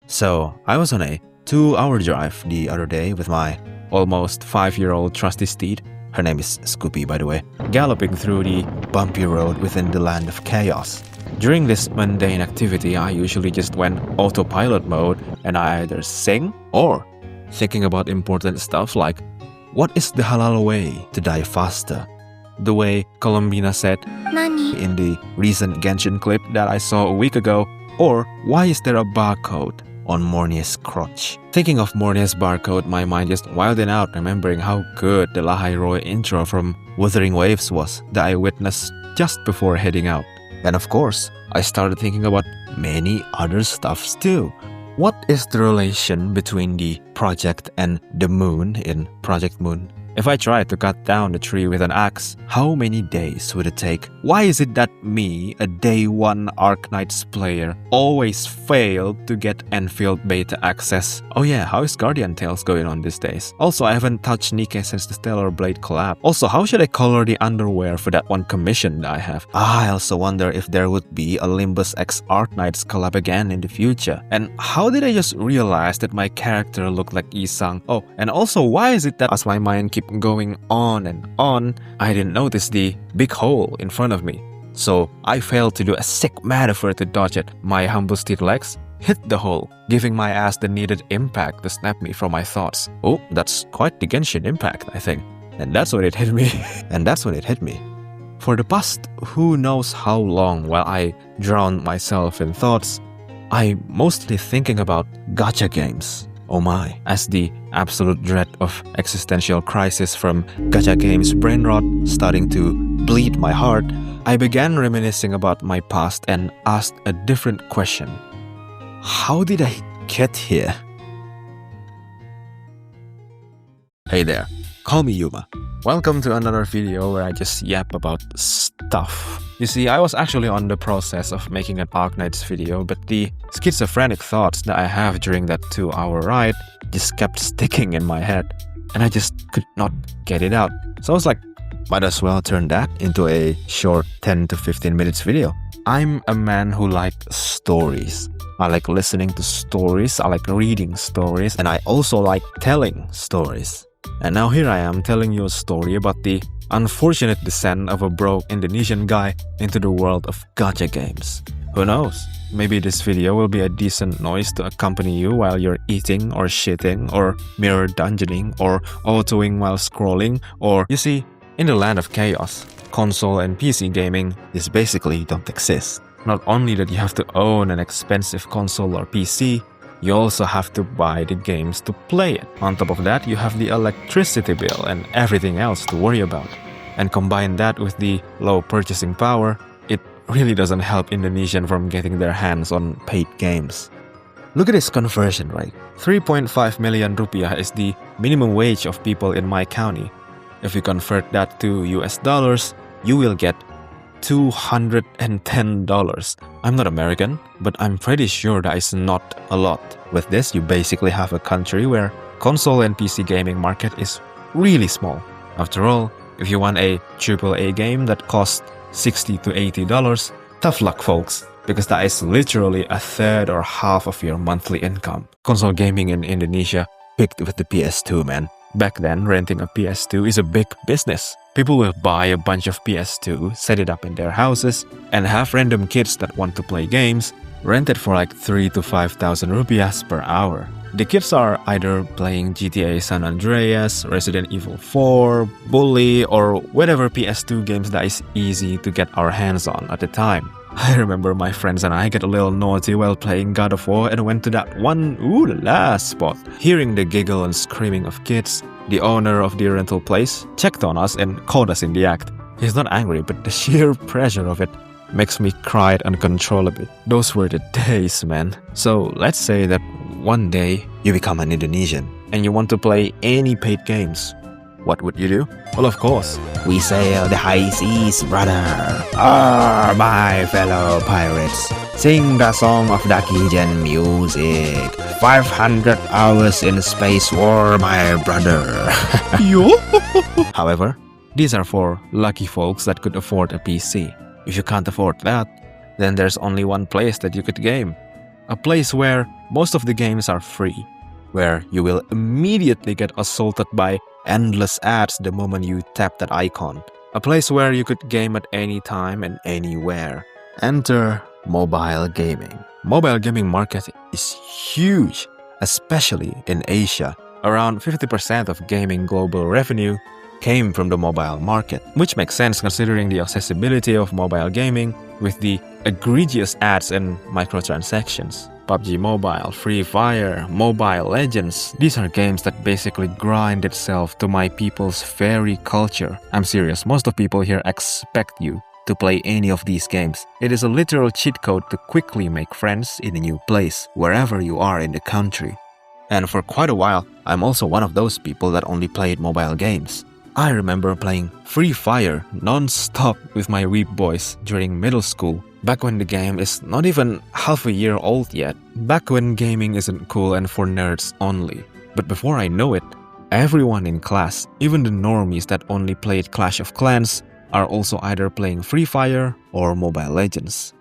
So I was on a 2-hour drive the other day with my almost 5-year-old trusty steed. Her name is Scoopy, by the way, galloping through the bumpy road within the land of chaos. During this mundane activity, I usually just went autopilot mode and I either sing or thinking about important stuff like, what is the halal way to die faster? The way Colombina said in the recent Genshin clip that I saw a week ago, or why is there a barcode on Mornia's crotch? Thinking of Mornia's barcode, my mind just wilded out, remembering how good the Lahai Roy intro from Wuthering Waves was that I witnessed just before heading out. And of course, I started thinking about many other stuffs too. What is the relation between the project and the moon in Project Moon? If I tried to cut down the tree with an axe, how many days would it take? Why is it that me, a day 1 Arknights player, always failed to get Enfield beta access? Oh yeah, how is Guardian Tales going on these days? Also, I haven't touched Nikke since the Stellar Blade collab. Also, how should I color the underwear for that one commission that I have? I also wonder if there would be a Limbus X Arknights collab again in the future. And how did I just realize that my character looked like Isang? Oh, and also, why is it that as my mind keeps going on and on, I didn't notice the big hole in front of me. So I failed to do a sick maneuver to dodge it. My humble steed legs hit the hole, giving my ass the needed impact to snap me from my thoughts. Oh, that's quite the Genshin impact, I think. And that's when it hit me. For the past who knows how long while I drowned myself in thoughts, I'm mostly thinking about gacha games. Oh my, as the absolute dread of existential crisis from gacha games brain rot starting to bleed my heart, I began reminiscing about my past and asked a different question. How did I get here? Hey there, call me Yuma. Welcome to another video where I just yap about stuff. You see, I was actually on the process of making an Arknights video, but the schizophrenic thoughts that I have during that 2-hour ride just kept sticking in my head, and I just could not get it out. So I was like, might as well turn that into a short 10 to 15 minutes video. I'm a man who likes stories. I like listening to stories, I like reading stories, and I also like telling stories. And now here I am telling you a story about the unfortunate descent of a broke Indonesian guy into the world of gacha games. Who knows? Maybe this video will be a decent noise to accompany you while you're eating or shitting or mirror dungeoning or autoing while scrolling, or you see, in the land of chaos, console and PC gaming just basically don't exist. Not only that you have to own an expensive console or PC, you also have to buy the games to play it. On top of that, you have the electricity bill and everything else to worry about. And combine that with the low purchasing power, it really doesn't help Indonesians from getting their hands on paid games. Look at this conversion rate. 3.5 million rupiah is the minimum wage of people in my county. If you convert that to US dollars, you will get $210. I'm not American, but I'm pretty sure that is not a lot. With this, you basically have a country where console and PC gaming market is really small. After all, if you want a AAA game that costs $60 to $80, tough luck folks, because that is literally a third or half of your monthly income. Console gaming in Indonesia peaked with the PS2, man. Back then, renting a PS2 is a big business. People will buy a bunch of PS2, set it up in their houses, and have random kids that want to play games rented for like 3 to 5,000 rupiahs per hour. The kids are either playing GTA San Andreas, Resident Evil 4, Bully, or whatever PS2 games that is easy to get our hands on at the time. I remember my friends and I got a little naughty while playing God of War and went to that one ooh la la spot. Hearing the giggle and screaming of kids, the owner of the rental place checked on us and caught us in the act. He's not angry, but the sheer pressure of it makes me cry uncontrollably. Those were the days, man. So let's say that one day you become an Indonesian and you want to play any paid games. What would you do? Well, of course, we sail the high seas, brother. Ah, my fellow pirates, sing the song of Dakijan music. 500 hours in space war, my brother. Yo! However, these are for lucky folks that could afford a PC. If you can't afford that, then there's only one place that you could game. A place where most of the games are free, where you will immediately get assaulted by endless ads the moment you tap that icon. A place where you could game at any time and anywhere. Enter mobile gaming. Mobile gaming market is huge, especially in Asia. Around 50% of gaming global revenue came from the mobile market, which makes sense considering the accessibility of mobile gaming with the egregious ads and microtransactions. PUBG Mobile, Free Fire, Mobile Legends, these are games that basically grind itself to my people's very culture. I'm serious, most of people here expect you to play any of these games. It is a literal cheat code to quickly make friends in a new place, wherever you are in the country. And for quite a while, I'm also one of those people that only played mobile games. I remember playing Free Fire non-stop with my weeb boys during middle school, back when the game is not even half a year old yet, back when gaming isn't cool and for nerds only. But before I know it, everyone in class, even the normies that only played Clash of Clans, are also either playing Free Fire or Mobile Legends.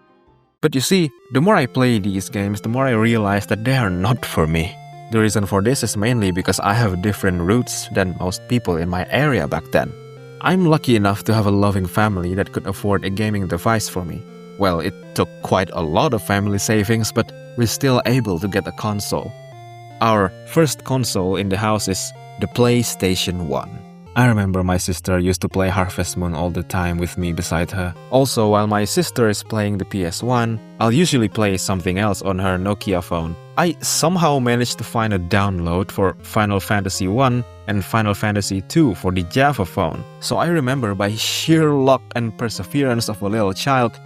But you see, the more I play these games, the more I realize that they are not for me. The reason for this is mainly because I have different roots than most people in my area back then. I'm lucky enough to have a loving family that could afford a gaming device for me. Well, it took quite a lot of family savings, but we're still able to get a console. Our first console in the house is the PlayStation 1. I remember my sister used to play Harvest Moon all the time with me beside her. Also, while my sister is playing the PS1, I'll usually play something else on her Nokia phone. I somehow managed to find a download for Final Fantasy 1 and Final Fantasy 2 for the Java phone. So I remember by sheer luck and perseverance of a little child,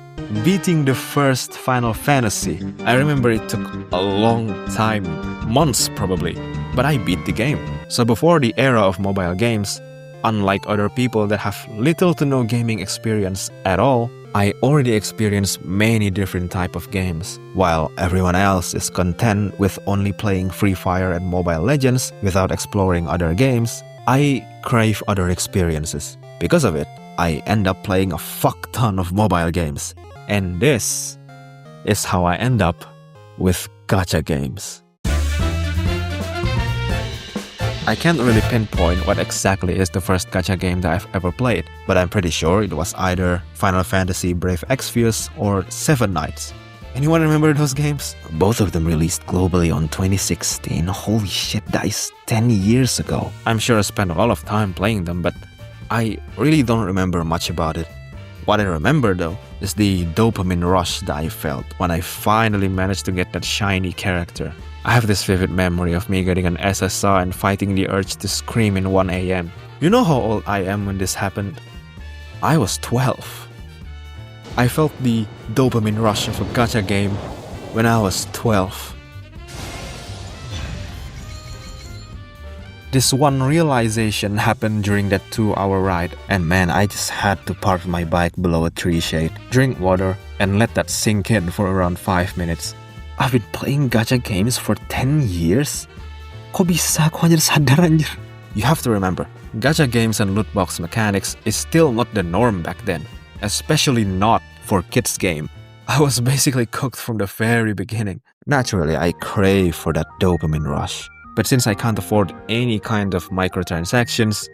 beating the first Final Fantasy. I remember it took a long time, months probably, but I beat the game. So before the era of mobile games, unlike other people that have little to no gaming experience at all, I already experienced many different types of games. While everyone else is content with only playing Free Fire and Mobile Legends without exploring other games, I crave other experiences. Because of it, I end up playing a fuck ton of mobile games. And this is how I end up with gacha games. I can't really pinpoint what exactly is the first gacha game that I've ever played, but I'm pretty sure it was either Final Fantasy Brave Exvius or Seven Knights. Anyone remember those games? Both of them released globally on 2016. Holy shit, that is 10 years ago. I'm sure I spent a lot of time playing them, but I really don't remember much about it. What I remember though is the dopamine rush that I felt when I finally managed to get that shiny character. I have this vivid memory of me getting an SSR and fighting the urge to scream in 1 AM. You know how old I am when this happened? I was 12. I felt the dopamine rush of a gacha game when I was 12. This one realization happened during that 2-hour ride, and man, I just had to park my bike below a tree shade, drink water, and let that sink in for around 5 minutes. I've been playing gacha games for 10 years? Kok bisa aku hanya sadar anjir? You have to remember, gacha games and loot box mechanics is still not the norm back then, especially not for kids game. I was basically cooked from the very beginning. Naturally, I crave for that dopamine rush. But since I can't afford any kind of microtransactions,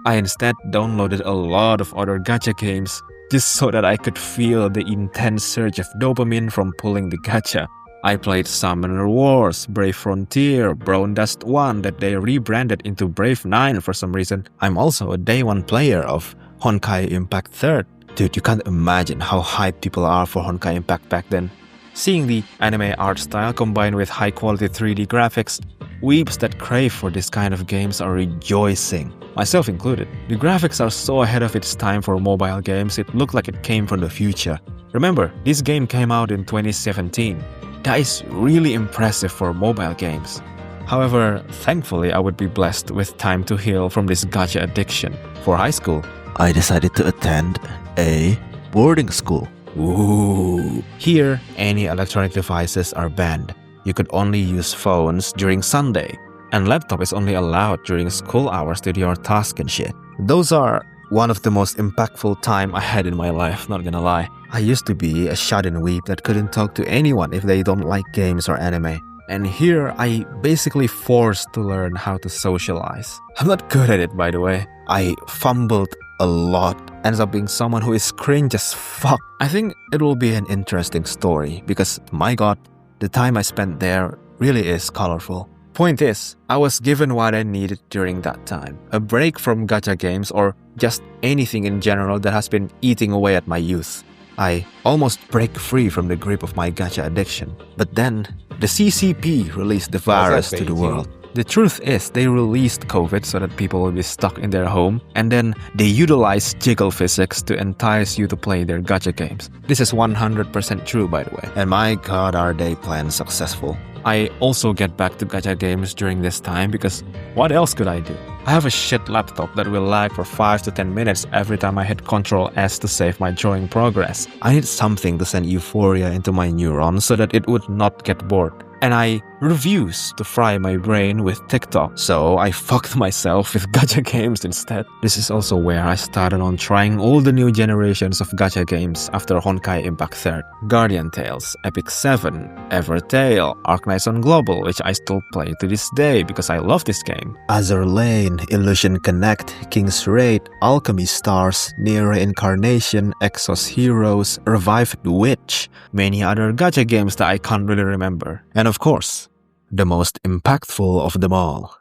I instead downloaded a lot of other gacha games just so that I could feel the intense surge of dopamine from pulling the gacha. I played Summoner Wars, Brave Frontier, Brown Dust 1 that they rebranded into Brave 9 for some reason. I'm also a day one player of Honkai Impact 3rd. Dude, you can't imagine how hyped people are for Honkai Impact back then. Seeing the anime art style combined with high quality 3D graphics, weebs that crave for this kind of games are rejoicing, myself included. The graphics are so ahead of its time for mobile games, it looked like it came from the future. Remember, this game came out in 2017. That is really impressive for mobile games. However, thankfully I would be blessed with time to heal from this gacha addiction. For high school, I decided to attend a boarding school. Ooh. Here, any electronic devices are banned. You could only use phones during Sunday, and laptop is only allowed during school hours to do your task and shit. Those are one of the most impactful time I had in my life, not gonna lie. I used to be a shut-in weeb that couldn't talk to anyone if they don't like games or anime. And here, I basically forced to learn how to socialize. I'm not good at it, by the way. I fumbled a lot, ends up being someone who is cringe as fuck. I think it will be an interesting story because, my god, the time I spent there really is colorful. Point is, I was given what I needed during that time. A break from gacha games or just anything in general that has been eating away at my youth. I almost break free from the grip of my gacha addiction. But then, the CCP released the virus to the world. The truth is, they released COVID so that people will be stuck in their home, and then they utilized jiggle physics to entice you to play their gacha games. This is 100% true, by the way. And my god, are they planned successful. I also get back to gacha games during this time because what else could I do? I have a shit laptop that will lag for 5 to 10 minutes every time I hit Ctrl S to save my drawing progress. I need something to send euphoria into my neurons so that it would not get bored. And I refuse to fry my brain with TikTok, so I fucked myself with gacha games instead. This is also where I started on trying all the new generations of gacha games after Honkai Impact 3rd. Guardian Tales, Epic 7, Evertale, Arknights on Global, which I still play to this day because I love this game. Azur Lane, Illusion Connect, King's Raid, Alchemy Stars, Nier Reincarnation, Exos Heroes, Revived Witch, many other gacha games that I can't really remember. And of course, the most impactful of them all,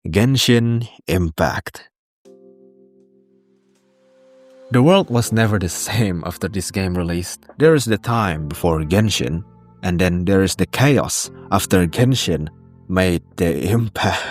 Genshin Impact. The world was never the same after this game released. There is the time before Genshin, and then there is the chaos after Genshin made the impact.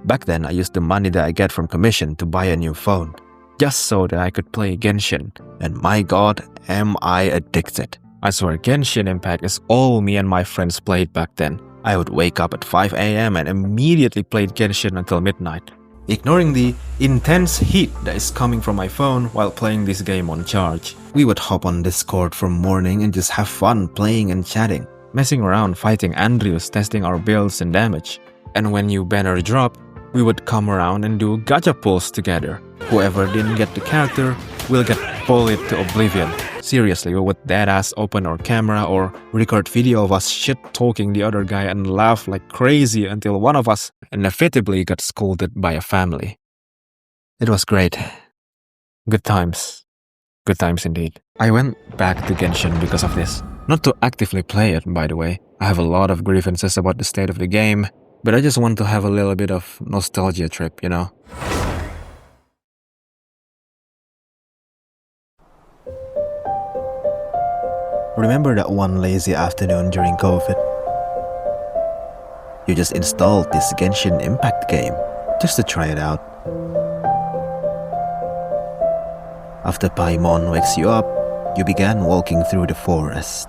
Back then, I used the money that I get from commission to buy a new phone, just so that I could play Genshin, and my god, am I addicted. I swear Genshin Impact is all me and my friends played back then. I would wake up at 5 AM and immediately played Genshin until midnight, ignoring the intense heat that is coming from my phone while playing this game on charge. We would hop on Discord from morning and just have fun playing and chatting, messing around fighting Andrews, testing our builds and damage. And when new banner drop, we would come around and do gacha pulls together. Whoever didn't get the character will get bullied to oblivion. Seriously, we would deadass open our camera or record video of us shit-talking the other guy and laugh like crazy until one of us inevitably got scolded by a family. It was great. Good times. Good times indeed. I went back to Genshin because of this. Not to actively play it, by the way. I have a lot of grievances about the state of the game, but I just want to have a little bit of nostalgia trip, you know? Remember that one lazy afternoon during COVID? You just installed this Genshin Impact game just to try it out. After Paimon wakes you up, you began walking through the forest.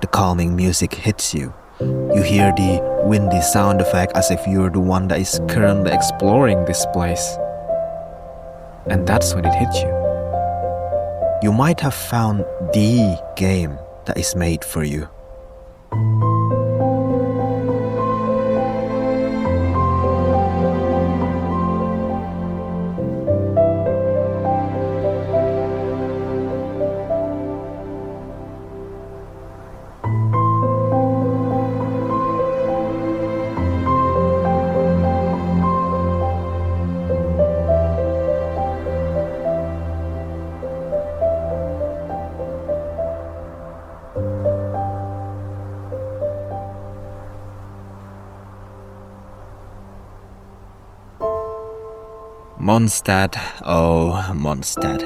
The calming music hits you. You hear the windy sound effect as if you're the one that is currently exploring this place. And that's when it hits you. You might have found the game that is made for you. Mondstadt, oh Mondstadt.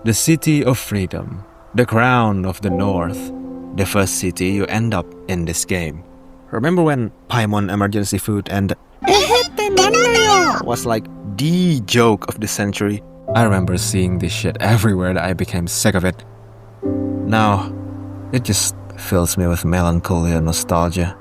The city of freedom, the crown of the north, the first city you end up in this game. Remember when Paimon emergency food and was like the joke of the century? I remember seeing this shit everywhere that I became sick of it. Now, it just fills me with melancholy and nostalgia.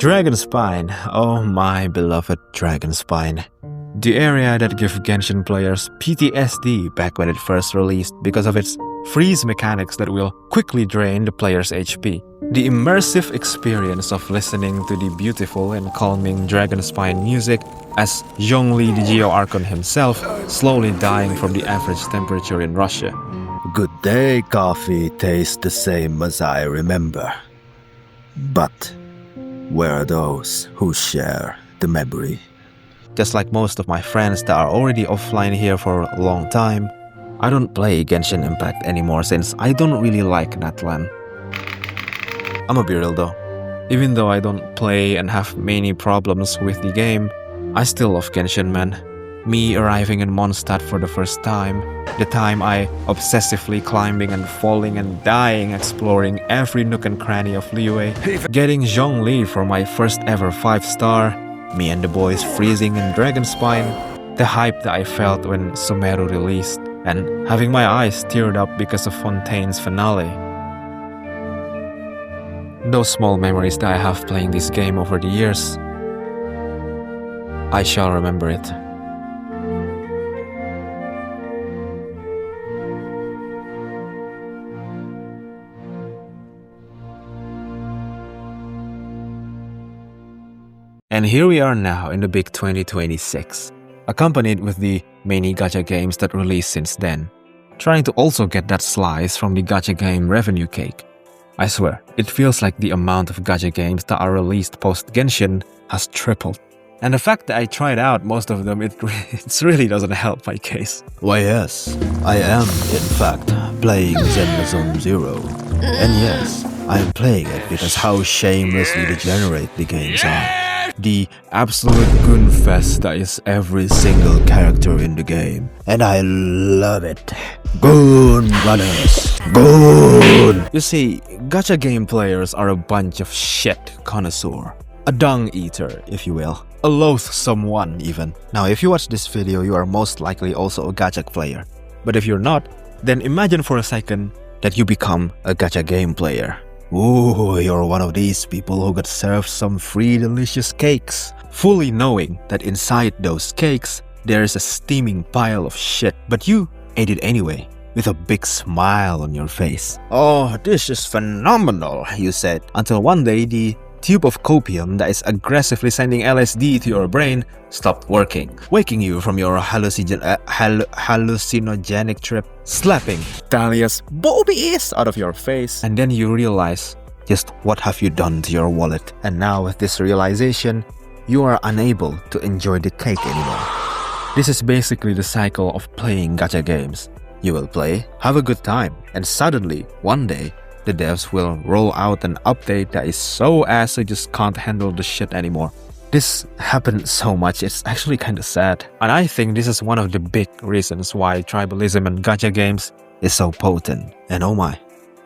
Dragon Spine, oh my beloved Dragon Spine. The area that gave Genshin players PTSD back when it first released because of its freeze mechanics that will quickly drain the player's HP. The immersive experience of listening to the beautiful and calming Dragon Spine music as Zhongli the Geo Archon himself slowly dying from the average temperature in Russia. Good day, coffee tastes the same as I remember. But where are those who share the memory? Just like most of my friends that are already offline here for a long time, I don't play Genshin Impact anymore since I don't really like Natlan. I'ma be real though. Even though I don't play and have many problems with the game, I still love Genshin, man. Me arriving in Mondstadt for the first time, the time I obsessively climbing and falling and dying exploring every nook and cranny of Liyue, getting Zhongli for my first ever 5-star, me and the boys freezing in Dragon Spine, the hype that I felt when Sumeru released, and having my eyes teared up because of Fontaine's finale. Those small memories that I have playing this game over the years, I shall remember it. And here we are now in the big 2026, accompanied with the many gacha games that released since then, trying to also get that slice from the gacha game revenue cake. I swear, it feels like the amount of gacha games that are released post-Genshin has tripled. And the fact that I tried out most of them, it really doesn't help my case. Why yes, I am in fact playing Zenlazon Zero. And yes, I am playing it because how shamelessly degenerate the games are. The absolute goonfest that is every single character in the game. And I love it. Goon runners. Goon! You see, gacha game players are a bunch of shit connoisseur. A dung eater, if you will. A loathsome one, even. Now, if you watch this video, you are most likely also a gacha player. But if you're not, then imagine for a second that you become a gacha game player. Ooh, you're one of these people who got served some free delicious cakes, fully knowing that inside those cakes, there is a steaming pile of shit, but you ate it anyway, with a big smile on your face. Oh, this is phenomenal, you said, until one day the tube of copium that is aggressively sending LSD to your brain stopped working, waking you from your hallucinogenic trip, slapping Dahlia's boobies out of your face, and then you realize just what have you done to your wallet. And now with this realization, you are unable to enjoy the cake anymore. This is basically the cycle of playing gacha games. You will play, have a good time, and suddenly, one day, the devs will roll out an update that is so ass you just can't handle the shit anymore. This happened so much, it's actually kinda sad. And I think this is one of the big reasons why tribalism in gacha games is so potent. And oh my,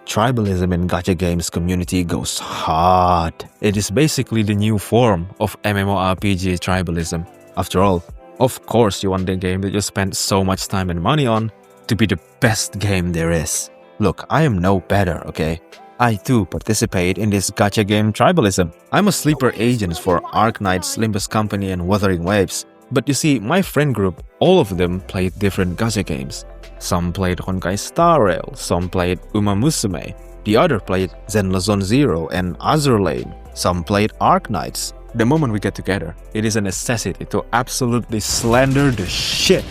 tribalism in gacha games community goes hard. It is basically the new form of MMORPG tribalism. After all, of course you want the game that you spent so much time and money on to be the best game there is. Look, I am no better, okay? I too participate in this gacha game tribalism. I'm a sleeper agent for Arknights, Limbus Company and Wuthering Waves. But you see, my friend group, all of them played different gacha games. Some played Honkai Star Rail, some played Uma Musume, the other played Zenlazon Zero and Azur Lane, some played Arknights. The moment we get together, it is a necessity to absolutely slander the shit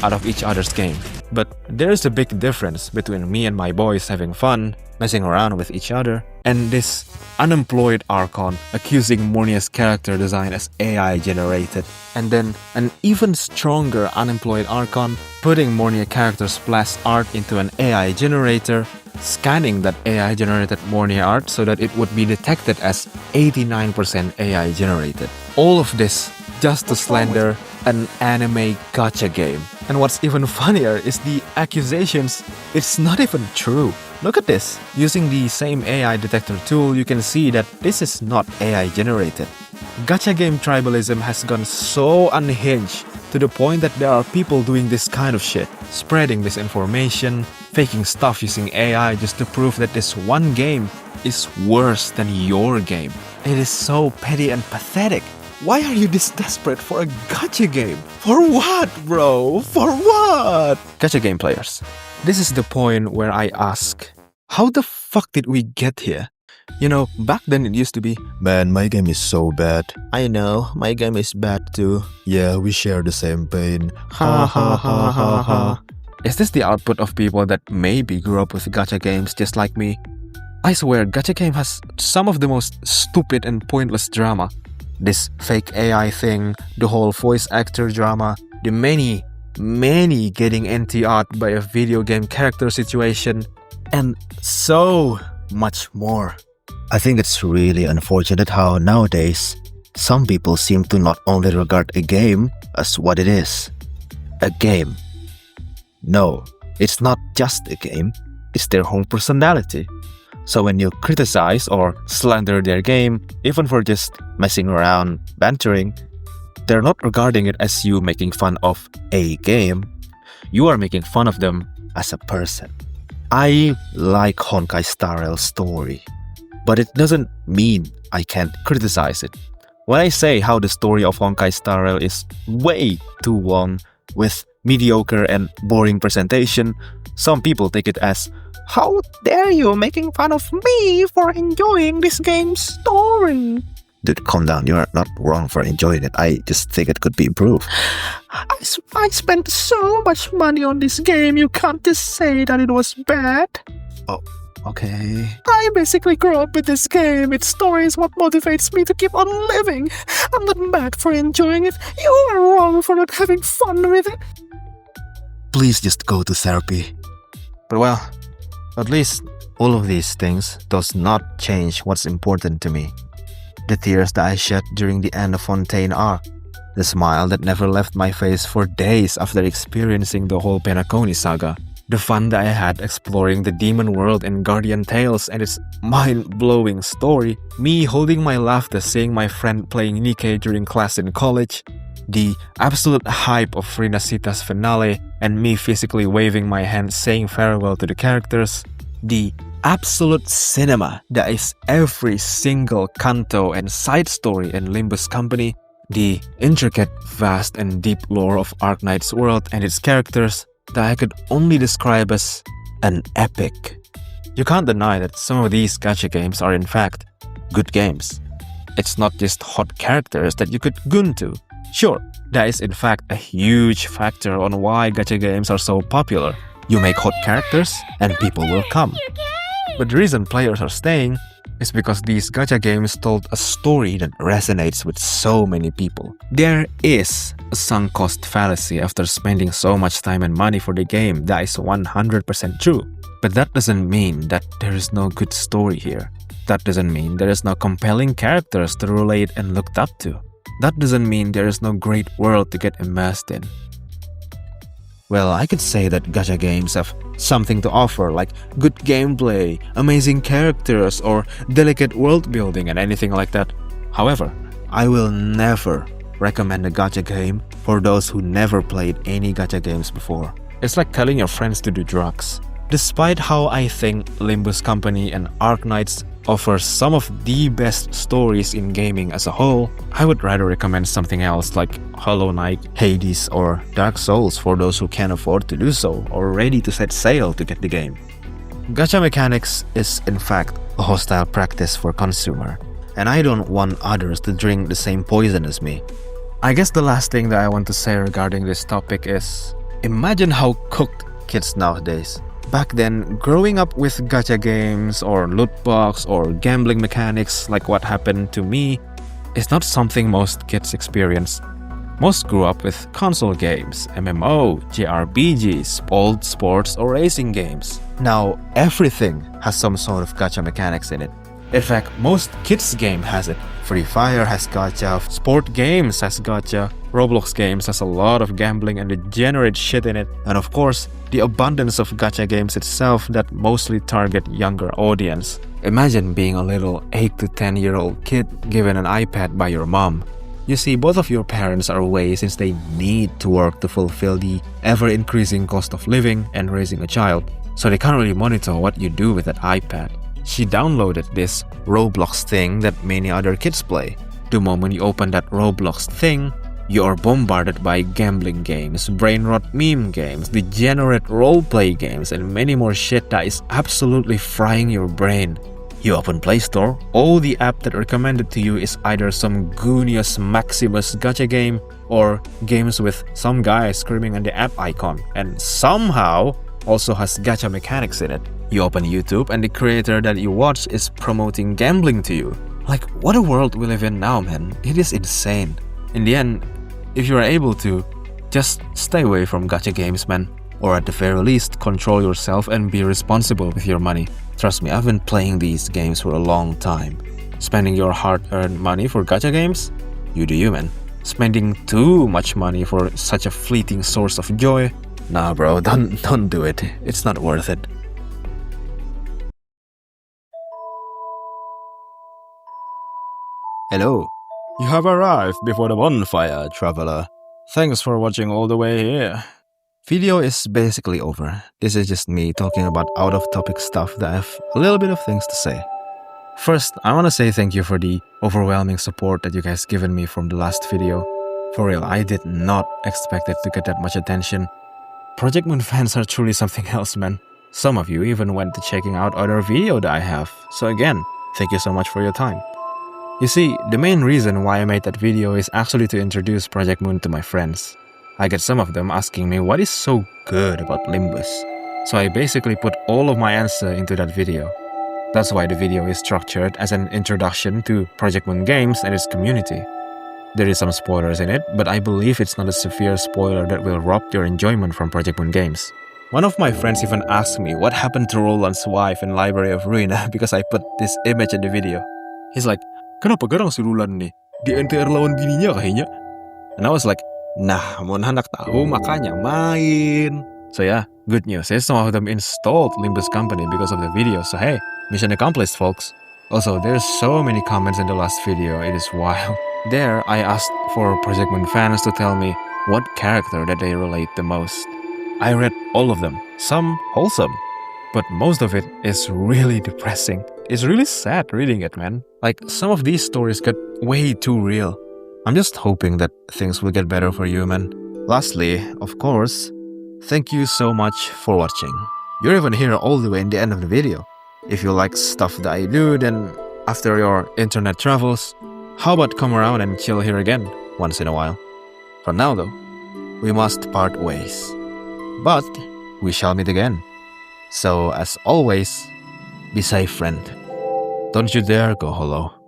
out of each other's game. But there's a big difference between me and my boys having fun, messing around with each other, and this unemployed Archon accusing Mornia's character design as AI generated, and then an even stronger unemployed Archon putting Mornia character splash art into an AI generator, scanning that AI generated Mornia art so that it would be detected as 89% AI generated. All of this just to slander an anime gacha game. And what's even funnier is the accusations, it's not even true. Look at this. Using the same AI detector tool, you can see that this is not AI generated. Gacha game tribalism has gone so unhinged to the point that there are people doing this kind of shit, spreading misinformation, faking stuff using AI just to prove that this one game is worse than your game. It is so petty and pathetic. Why are you this desperate for a gacha game? For what, bro? For what? Gacha game players, this is the point where I ask, how the fuck did we get here? You know, back then it used to be, Man, my game is so bad. I know, my game is bad too. Yeah, we share the same pain. Ha ha ha ha ha. Is this the output of people that maybe grew up with gacha games just like me? I swear, gacha game has some of the most stupid and pointless drama. This fake AI thing, the whole voice actor drama, the many getting NTR'd by a video game character situation, and so much more. I think it's really unfortunate how nowadays some people seem to not only regard a game as what it is, a game. No, it's not just a game, it's their whole personality. So when you criticize or slander their game, even for just messing around, bantering, they're not regarding it as you making fun of a game. You are making fun of them as a person. I like Honkai Star Rail's story, but it doesn't mean I can't criticize it. When I say how the story of Honkai Star Rail is way too long with mediocre and boring presentation, some people take it as, how dare you making fun of me for enjoying this game's story? Dude, calm down. You're not wrong for enjoying it. I just think it could be improved. I spent so much money on this game, you can't just say that it was bad. Oh, okay. I basically grew up with this game. Its story is what motivates me to keep on living. I'm not bad for enjoying it. You are wrong for not having fun with it. Please just go to therapy. But well, at least all of these things does not change what's important to me. The tears that I shed during the end of Fontaine arc, the smile that never left my face for days after experiencing the whole Penacony saga, the fun that I had exploring the demon world in Guardian Tales and its mind-blowing story, me holding my laughter seeing my friend playing Nikkei during class in college, the absolute hype of Rinasita's finale and me physically waving my hand saying farewell to the characters, the absolute cinema that is every single canto and side story in Limbus Company, the intricate, vast and deep lore of Arknight's world and its characters that I could only describe as an epic. You can't deny that some of these gacha games are in fact good games. It's not just hot characters that you could gun to. Sure, that is in fact a huge factor on why gacha games are so popular. You make hot characters and people will come. But the reason players are staying is because these gacha games told a story that resonates with so many people. There is a sunk cost fallacy after spending so much time and money for the game that is 100% true. But that doesn't mean that there is no good story here. That doesn't mean there is no compelling characters to relate and looked up to. That doesn't mean there is no great world to get immersed in. Well, I could say that gacha games have something to offer, like good gameplay, amazing characters, or delicate world building and anything like that. However, I will never recommend a gacha game for those who never played any gacha games before. It's like telling your friends to do drugs. Despite how I think Limbus Company and Arknights offer some of the best stories in gaming as a whole, I would rather recommend something else like Hollow Knight, Hades, or Dark Souls for those who can't afford to do so or ready to set sail to get the game. Gacha mechanics is in fact a hostile practice for consumer, and I don't want others to drink the same poison as me. I guess the last thing that I want to say regarding this topic is, imagine how cooked kids nowadays. Back then, growing up with gacha games or loot box or gambling mechanics like what happened to me is not something most kids experience. Most grew up with console games, MMO, JRPGs, old sports or racing games. Now, everything has some sort of gacha mechanics in it. In fact, most kids' game has it. Free Fire has gacha, sport games has gacha, Roblox games has a lot of gambling and degenerate shit in it, and of course, the abundance of gacha games itself that mostly target younger audience. Imagine being a little 8 to 10-year-old kid given an iPad by your mom. You see, both of your parents are away since they need to work to fulfill the ever-increasing cost of living and raising a child, so they can't really monitor what you do with that iPad. she downloaded this Roblox thing that many other kids play. The moment you open that Roblox thing, you are bombarded by gambling games, brain rot meme games, degenerate roleplay games, and many more shit that is absolutely frying your brain. You open Play Store, all the app that recommended to you is either some Goonius Maximus gacha game or games with some guy screaming on the app icon, and somehow also has gacha mechanics in it. You open YouTube and the creator that you watch is promoting gambling to you. Like, what a world we live in now, man. It is insane. In the end, if you are able to, just stay away from gacha games, man. Or at the very least, control yourself and be responsible with your money. Trust me, I've been playing these games for a long time. Spending your hard-earned money for gacha games? You do you, man. Spending too much money for such a fleeting source of joy? Nah, bro, don't do it. It's not worth it. Hello. You have arrived before the bonfire, traveler. Thanks for watching all the way here. Video is basically over. This is just me talking about out-of-topic stuff that I have a little bit of things to say. First, I want to say thank you for the overwhelming support that you guys given me from the last video. For real, I did not expect it to get that much attention. Project Moon fans are truly something else, man. Some of you even went to checking out other video that I have. So again, thank you so much for your time. You see, the main reason why I made that video is actually to introduce Project Moon to my friends. I get some of them asking me what is so good about Limbus. So I basically put all of my answer into that video. That's why the video is structured as an introduction to Project Moon games and its community. There is some spoilers in it, but I believe it's not a severe spoiler that will rob your enjoyment from Project Moon games. One of my friends even asked me what happened to Roland's wife in Library of Ruin because I put this image in the video. He's like, "Kenapa garang si Roland nih? Di NTR lawan bininya kayaknya." And I was like, nah, mau anak tahu makanya main. So yeah, good news is some of them installed Limbus Company because of the video. So hey, mission accomplished, folks. Also, there's so many comments in the last video, it is wild. There, I asked for Project Moon fans to tell me what character that they relate the most. I read all of them, some wholesome, but most of it is really depressing. It's really sad reading it, man. Like, some of these stories get way too real. I'm just hoping that things will get better for you, man. Lastly, of course, thank you so much for watching. You're even here all the way in the end of the video. If you like stuff that I do, then after your internet travels, how about come around and chill here again once in a while? For now though, we must part ways. But we shall meet again. So as always, be safe, friend. Don't you dare go hollow.